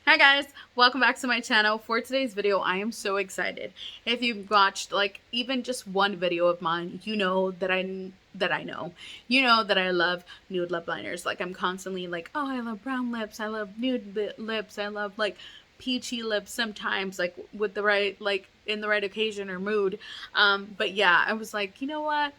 Hi guys, welcome back to my channel. For today's video, I am so excited. If you've watched like even just one video of mine, you know that I love nude lip liners. Like I'm constantly like, oh, I love brown lips, I love nude lips, I love like peachy lips sometimes, like with the right, like in the right occasion or mood. But yeah, I was like, you know what?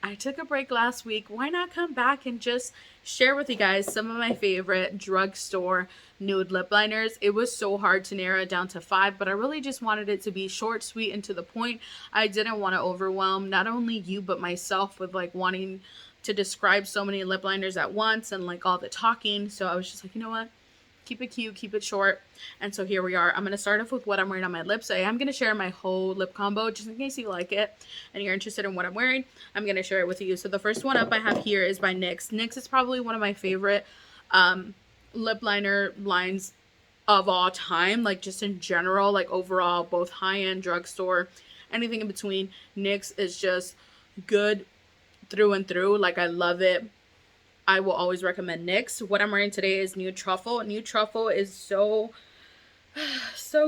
I took a break last week. Why not come back and just share with you guys some of my favorite drugstore nude lip liners? It was so hard to narrow it down to 5, but I really just wanted it to be short, sweet, and to the point. I didn't want to overwhelm not only you but myself with like wanting to describe so many lip liners at once and like all the talking. So I was just like, you know what? Keep it cute, keep it short. And so here we are. I'm going to start off with what I'm wearing on my lips. I am going to share my whole lip combo just in case you like it and you're interested in what I'm wearing. I'm going to share it with you. So the first one up I have here is by NYX. NYX is probably one of my favorite lip liner lines of all time, like just in general, like overall, both high-end, drugstore, anything in between. NYX is just good through and through. Like I love it. I will always recommend NYX. What I'm wearing today is Nude Truffle. Nude Truffle is so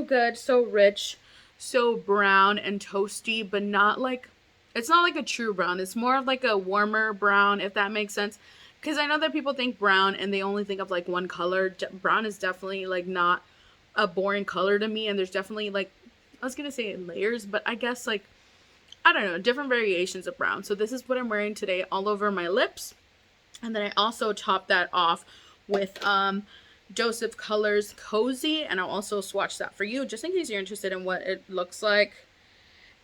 good, so rich, so brown and toasty, but not like, it's not like a true brown. It's more of like a warmer brown, if that makes sense. Because I know that people think brown and they only think of like one color. Brown is definitely like not a boring color to me, and there's definitely like, I was gonna say layers, but I guess like, I don't know, different variations of brown. So this is what I'm wearing today all over my lips. And then I also topped that off with Joseph Colors Cozy, and I'll also swatch that for you just in case you're interested in what it looks like.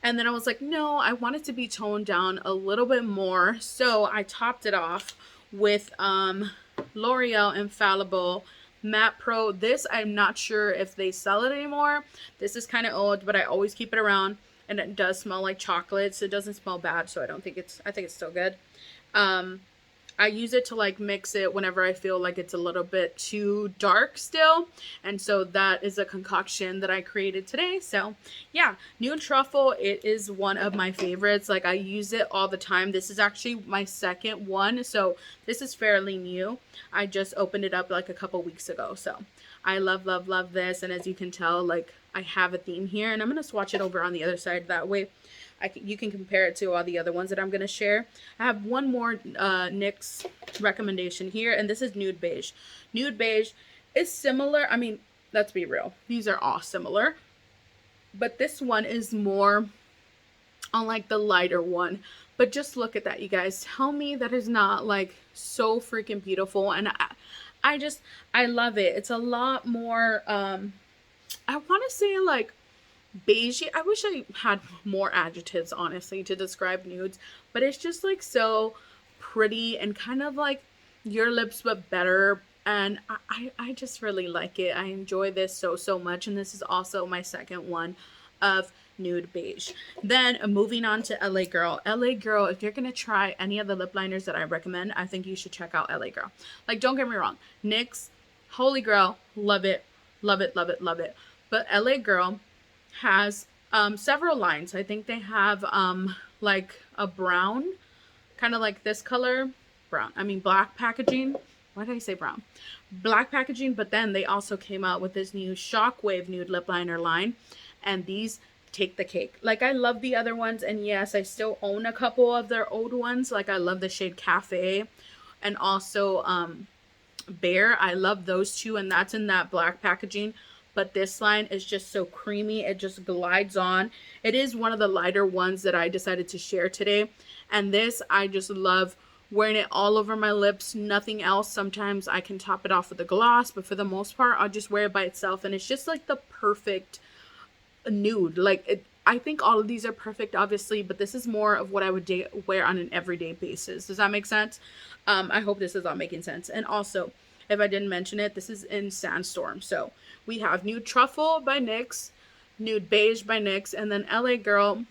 And then I was like, no, I want it to be toned down a little bit more, so I topped it off with L'Oreal Infallible Mac Pro. This, I'm not sure if they sell it anymore. This is kind of old, but I always keep it around, and it does smell like chocolate, so it doesn't smell bad, so I think it's still good. I use it to like mix it whenever I feel like it's a little bit too dark still. And so that is a concoction that I created today. So yeah, Nude Truffle, it is one of my favorites. Like I use it all the time. This is actually my second one. So this is fairly new. I just opened it up like a couple weeks ago. So I love, love, love this. And as you can tell, like I have a theme here, and I'm going to swatch it over on the other side. That way you can compare it to all the other ones that I'm going to share. I have one more NYX recommendation here, and this is Nude Beige. Nude Beige is similar. I mean, let's be real. These are all similar. But this one is more on like the lighter one. But just look at that, you guys. Tell me that is not like so freaking beautiful. And I love it. It's a lot more, I want to say like beigey. I wish I had more adjectives honestly to describe nudes, but it's just like so pretty and kind of like your lips but better, and I just really like it. I enjoy this so much, and this is also my second one of Nude Beige. Then moving on to LA Girl. LA Girl, if you're gonna try any of the lip liners that I recommend, I think you should check out LA Girl. Like don't get me wrong, NYX, holy grail, love it, love it, love it, love it, but LA Girl has several lines. I think they have like a brown, kind of like this color, brown. I mean black packaging. Why did I say brown? Black packaging, but then they also came out with this new Shockwave nude lip liner line, and these take the cake. Like I love the other ones, and yes, I still own a couple of their old ones. Like I love the shade Cafe and also Bear. I love those two, and that's in that black packaging. But this line is just so creamy. It just glides on. It is one of the lighter ones that I decided to share today. And this, I just love wearing it all over my lips. Nothing else. Sometimes I can top it off with a gloss, but for the most part, I'll just wear it by itself. And it's just like the perfect nude. Like I think all of these are perfect, obviously, but this is more of what I would wear on an everyday basis. Does that make sense? I hope this is all making sense. And also, if I didn't mention it, this is in Sandstorm. So we have Nude Truffle by NYX, Nude Beige by NYX, and then LA Girl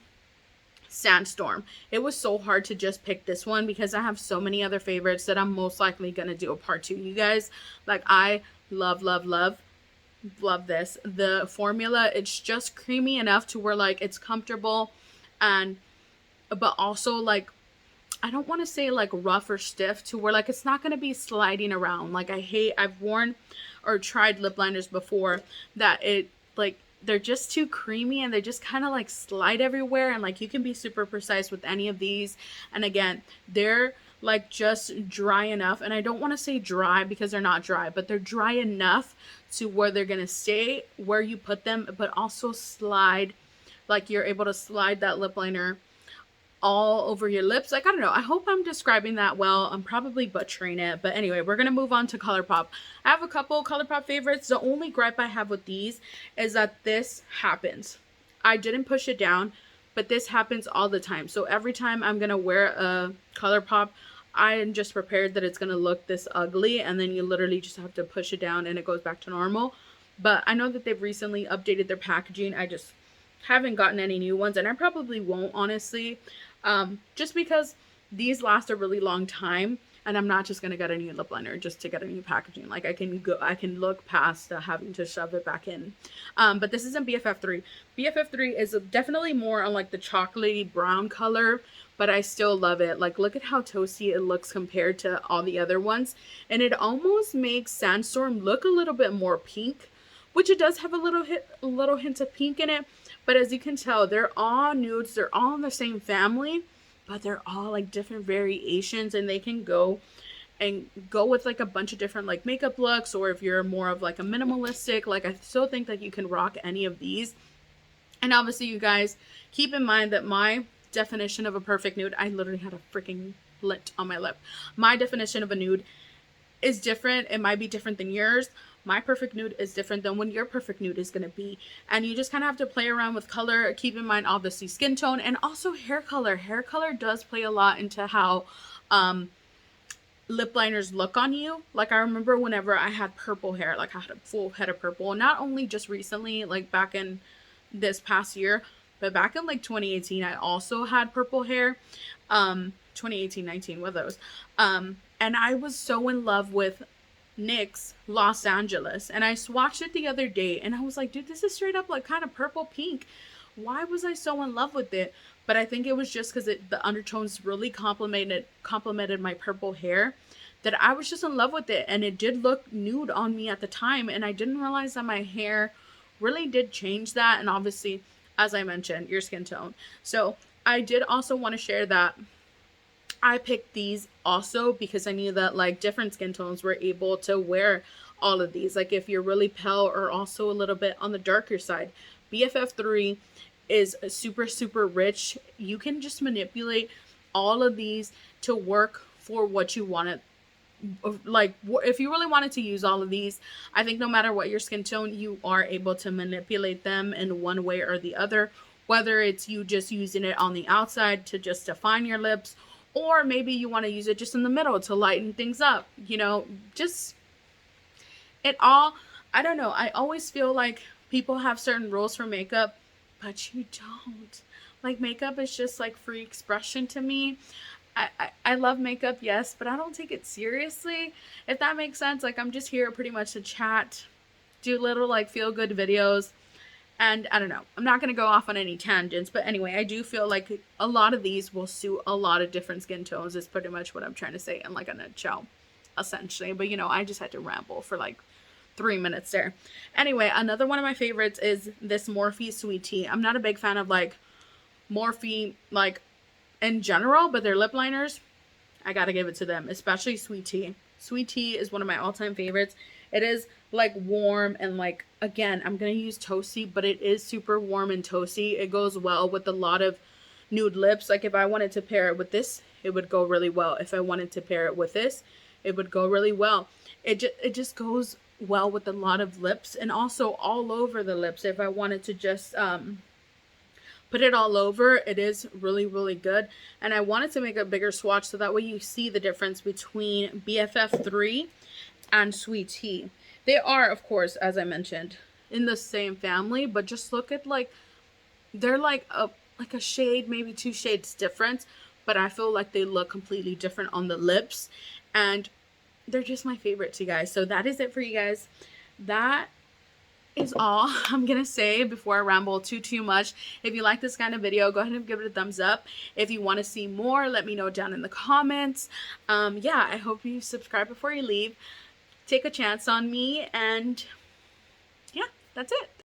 Sandstorm. It was so hard to just pick this one because I have so many other favorites that I'm most likely going to do a part 2, you guys. Like I love, love, love, love this. The formula, it's just creamy enough to where like it's comfortable, and but also like I don't want to say like rough or stiff to where like it's not going to be sliding around. Like I've worn or tried lip liners before that it like they're just too creamy and they just kind of like slide everywhere, and like you can be super precise with any of these. And again, they're like just dry enough, and I don't want to say dry because they're not dry, but they're dry enough to where they're gonna stay where you put them, but also slide, like you're able to slide that lip liner all over your lips. Like, I don't know, I hope I'm describing that well. I'm probably butchering it, but anyway, we're gonna move on to Colourpop. I have a couple Colourpop favorites. The only gripe I have with these is that this happens. I didn't push it down, but this happens all the time. So every time I'm gonna wear a Colourpop, I am just prepared that it's gonna look this ugly, and then you literally just have to push it down and it goes back to normal. But I know that they've recently updated their packaging. I just haven't gotten any new ones, and I probably won't, honestly, just because these last a really long time, and I'm not just gonna get a new lip liner just to get a new packaging. Like, I can look past having to shove it back in. But this is in Bff Three. Bff Three is definitely more on like the chocolatey brown color, but I still love it. Like, look at how toasty it looks compared to all the other ones, and it almost makes Sandstorm look a little bit more pink, which it does have a little hint of pink in it. But as you can tell, they're all nudes. They're all in the same family, but they're all like different variations, and they can go with like a bunch of different like makeup looks, or if you're more of like a minimalistic, like I still think that you can rock any of these. And obviously, you guys, keep in mind that my definition of a perfect nude, I literally had a freaking lint on my lip. My definition of a nude is different. It might be different than yours. My perfect nude is different than when your perfect nude is going to be. And you just kind of have to play around with color. Keep in mind, obviously, skin tone and also hair color. Hair color does play a lot into how lip liners look on you. Like, I remember whenever I had purple hair, like I had a full head of purple, not only just recently, like back in this past year, but back in like 2018, I also had purple hair. 2018, 19, one of those. And I was so in love with NYX Los Angeles, and I swatched it the other day, and I was like, dude, this is straight up like kind of purple pink. Why was I so in love with it? But I think it was just because the undertones really complemented my purple hair, that I was just in love with it, and it did look nude on me at the time, and I didn't realize that my hair really did change that, and obviously, as I mentioned, your skin tone. So I did also want to share that I picked these also because I knew that like different skin tones were able to wear all of these. Like, if you're really pale or also a little bit on the darker side, Bff Three is super, super rich. You can just manipulate all of these to work for what you want it. Like, if you really wanted to use all of these, I think no matter what your skin tone, you are able to manipulate them in one way or the other, whether it's you just using it on the outside to just define your lips, or maybe you want to use it just in the middle to lighten things up, you know, just it all. I don't know. I always feel like people have certain rules for makeup, but you don't. Like, makeup is just like free expression to me. I love makeup, yes, but I don't take it seriously, if that makes sense. Like, I'm just here pretty much to chat, do little like feel good videos. And I don't know, I'm not going to go off on any tangents, but anyway, I do feel like a lot of these will suit a lot of different skin tones, is pretty much what I'm trying to say in like a nutshell, essentially. But you know, I just had to ramble for like 3 minutes there. Anyway, another one of my favorites is this Morphe Sweet Tea. I'm not a big fan of like Morphe like in general, but their lip liners, I gotta give it to them, especially Sweet Tea. Sweet Tea is one of my all-time favorites. It is like warm and like, again, I'm gonna use toasty, but it is super warm and toasty. It goes well with a lot of nude lips. Like, if I wanted to pair it with this, it would go really well. If I wanted to pair it with this, it would go really well. It just goes well with a lot of lips, and also all over the lips. If I wanted to just put it all over, it is really, really good. And I wanted to make a bigger swatch so that way you see the difference between Bff Three and Sweet Tea. They are, of course, as I mentioned, in the same family, but just look at like, they're like a shade, maybe 2 shades different, but I feel like they look completely different on the lips, and they're just my favorites, you guys. So that is it for you guys. That is all I'm gonna say before I ramble too much. If you like this kind of video, go ahead and give it a thumbs up. If you want to see more, let me know down in the comments. Yeah, I hope you subscribe before you leave. take a chance on me, and yeah, that's it.